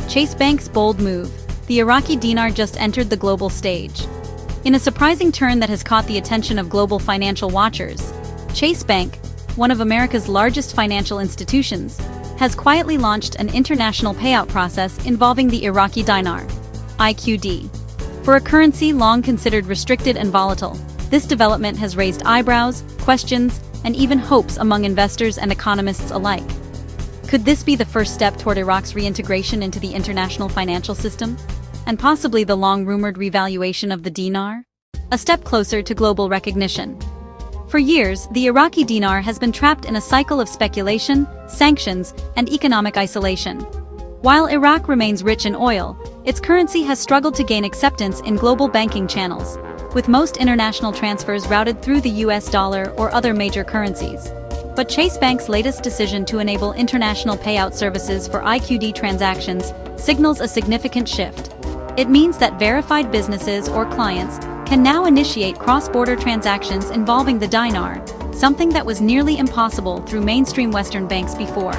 Chase Bank's bold move. The Iraqi dinar just entered the global stage. In a surprising turn that has caught the attention of global financial watchers, Chase Bank, one of America's largest financial institutions, has quietly launched an international payout process involving the Iraqi dinar, IQD. For a currency long considered restricted and volatile, this development has raised eyebrows, questions, and even hopes among investors and economists alike. Could this be the first step toward Iraq's reintegration into the international financial system? And possibly the long-rumored revaluation of the dinar? A step closer to global recognition. For years, the Iraqi dinar has been trapped in a cycle of speculation, sanctions, and economic isolation. While Iraq remains rich in oil, its currency has struggled to gain acceptance in global banking channels, with most international transfers routed through the US dollar or other major currencies. But Chase Bank's latest decision to enable international payout services for IQD transactions signals a significant shift. It means that verified businesses or clients can now initiate cross-border transactions involving the dinar, something that was nearly impossible through mainstream Western banks before.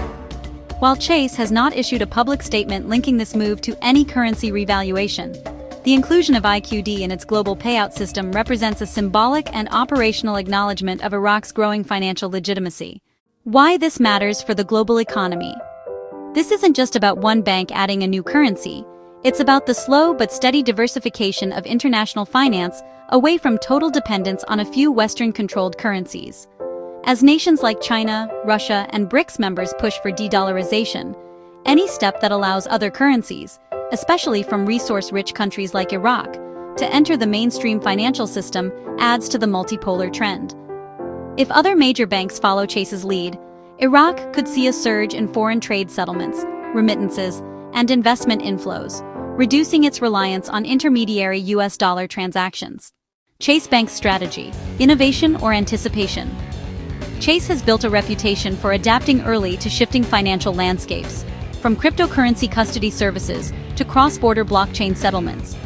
While Chase has not issued a public statement linking this move to any currency revaluation, the inclusion of IQD in its global payout system represents a symbolic and operational acknowledgement of Iraq's growing financial legitimacy. Why this matters for the global economy? This isn't just about one bank adding a new currency, it's about the slow but steady diversification of international finance away from total dependence on a few Western-controlled currencies. As nations like China, Russia, and BRICS members push for de-dollarization, any step that allows other currencies, especially from resource-rich countries like Iraq, to enter the mainstream financial system adds to the multipolar trend. If other major banks follow Chase's lead, Iraq could see a surge in foreign trade settlements, remittances, and investment inflows, reducing its reliance on intermediary US dollar transactions. Chase Bank's strategy: innovation or anticipation. Chase has built a reputation for adapting early to shifting financial landscapes, from cryptocurrency custody services to cross-border blockchain settlements.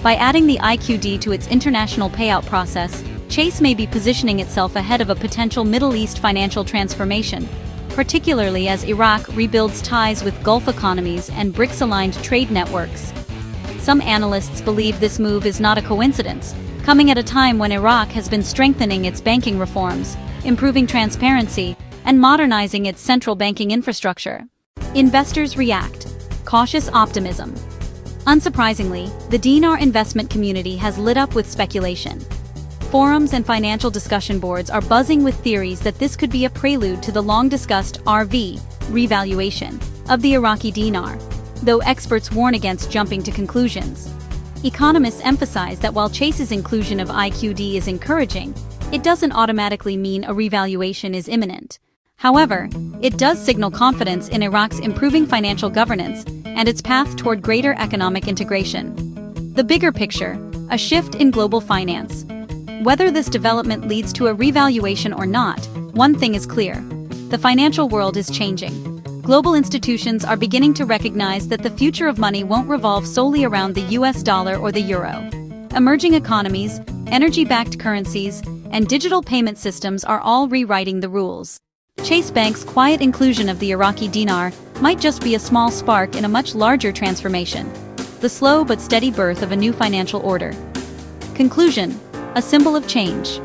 By adding the IQD to its international payout process, Chase may be positioning itself ahead of a potential Middle East financial transformation, particularly as Iraq rebuilds ties with Gulf economies and BRICS-aligned trade networks. Some analysts believe this move is not a coincidence, coming at a time when Iraq has been strengthening its banking reforms, improving transparency, and modernizing its central banking infrastructure. Investors react. Cautious optimism. Unsurprisingly, the dinar investment community has lit up with speculation. Forums and financial discussion boards are buzzing with theories that this could be a prelude to the long-discussed revaluation of the Iraqi dinar, though experts warn against jumping to conclusions. Economists emphasize that while Chase's inclusion of IQD is encouraging, it doesn't automatically mean a revaluation is imminent. However, it does signal confidence in Iraq's improving financial governance and its path toward greater economic integration. The bigger picture: a shift in global finance. Whether this development leads to a revaluation or not, one thing is clear: the financial world is changing. Global institutions are beginning to recognize that the future of money won't revolve solely around the US dollar or the euro. Emerging economies, energy-backed currencies, and digital payment systems are all rewriting the rules. Chase Bank's quiet inclusion of the Iraqi dinar might just be a small spark in a much larger transformation, the slow but steady birth of a new financial order. Conclusion: a symbol of change.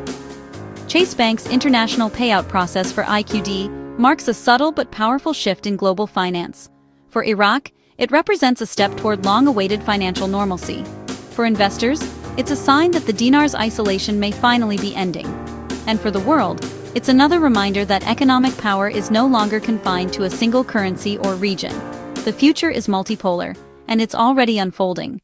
Chase Bank's international payout process for IQD marks a subtle but powerful shift in global finance. For Iraq, it represents a step toward long-awaited financial normalcy. For investors, it's a sign that the dinar's isolation may finally be ending. And for the world, it's another reminder that economic power is no longer confined to a single currency or region. The future is multipolar, and it's already unfolding.